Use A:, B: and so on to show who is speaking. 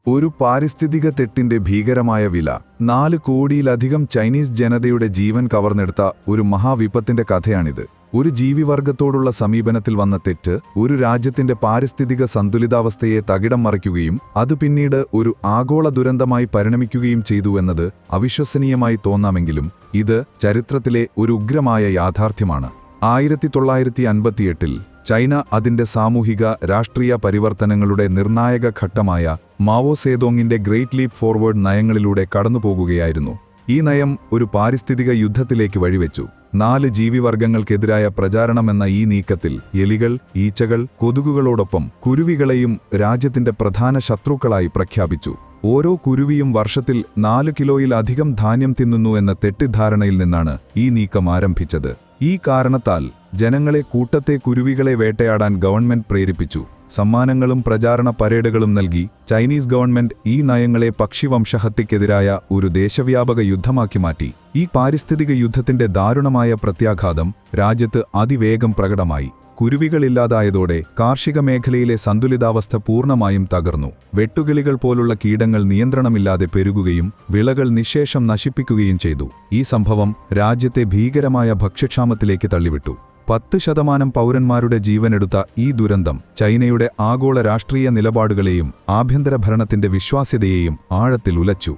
A: ഒരു പാരിസ്ഥിതിക തെറ്റിന്റെ ഭീകരമായ വില. 4 കോടിയിലധികം ചൈനീസ് ജനതയുടെ ജീവൻ കവർന്നെടുത്ത ഒരു മഹാവിപത്തിന്റെ കഥയാണിത്. ഒരു ജീവിവർഗത്തോടുള്ള സമീപനത്തിൽ വന്ന തെറ്റ് ഒരു രാജ്യത്തിന്റെ പാരിസ്ഥിതിക സന്തുലിതാവസ്ഥയെ തകിടം മറിക്കുകയും അത് പിന്നീട് ഒരു ആഗോള ദുരന്തമായി പരിണമിക്കുകയും ചെയ്തുവെന്നത് അവിശ്വസനീയമായി തോന്നാമെങ്കിലും ഇത് ചരിത്രത്തിലെ ഒരു ഉഗ്രമായ യാഥാർത്ഥ്യമാണ്. 1958-ൽ ചൈന അതിന്റെ സാമൂഹിക രാഷ്ട്രീയ പരിവർത്തനങ്ങളുടെ നിർണായക ഘട്ടമായ മാവോ സേതോങ്ങിന്റെ ഗ്രേറ്റ് ലീപ്പ് ഫോർവേഡ് നയങ്ങളിലൂടെ കടന്നുപോകുകയായിരുന്നു. ഈ നയം ഒരു പാരിസ്ഥിതിക യുദ്ധത്തിലേക്ക് വഴിവെച്ചു. 4 ജീവിവർഗങ്ങൾക്കെതിരായ പ്രചാരണമെന്ന ഈ നീക്കത്തിൽ എലികൾ, ഈച്ചകൾ, കൊതുകുകളോടൊപ്പം കുരുവികളെയും രാജ്യത്തിന്റെ പ്രധാന ശത്രുക്കളായി പ്രഖ്യാപിച്ചു. ഓരോ കുരുവിയും വർഷത്തിൽ 4 കിലോയിലധികം ധാന്യം തിന്നുന്നു എന്ന തെറ്റിദ്ധാരണയിൽ നിന്നാണ് ഈ നീക്കം ആരംഭിച്ചത്. ഈ കാരണത്താൽ ജനങ്ങളെ കൂട്ടത്തെ കുരുവികളെ വേട്ടയാടാൻ ഗവൺമെന്റ് പ്രേരിപ്പിച്ചു. സമ്മാനങ്ങളും പ്രചാരണ പരേഡുകളും നൽകി ചൈനീസ് ഗവൺമെന്റ് ഈ നയങ്ങളെ പക്ഷിവംശഹത്യക്കെതിരായ ഒരു ദേശവ്യാപക യുദ്ധമാക്കി മാറ്റി. ഈ പാരിസ്ഥിതിക യുദ്ധത്തിന്റെ ദാരുണമായ പ്രത്യാഘാതം രാജ്യത്ത് അതിവേഗം പ്രകടമായി. കുരുവികളില്ലാതായതോടെ കാർഷിക മേഖലയിലെ സന്തുലിതാവസ്ഥ പൂർണ്ണമായും തകർന്നു. വെട്ടുകിളികൾ പോലുള്ള കീടങ്ങൾ നിയന്ത്രണമില്ലാതെ പെരുകുകയും വിളകൾ നിശ്ശേഷം നശിപ്പിക്കുകയും ചെയ്തു. ഈ സംഭവം രാജ്യത്തെ ഭീകരമായ ഭക്ഷ്യക്ഷാമത്തിലേക്ക് തള്ളിവിട്ടു. 10% പൗരന്മാരുടെ ജീവനെടുത്ത ഈ ദുരന്തം ചൈനയുടെ ആഗോള രാഷ്ട്രീയ നിലപാടുകളെയും ആഭ്യന്തര ഭരണത്തിന്റെ വിശ്വാസ്യതയെയും ആഴത്തിൽ ഉലച്ചു.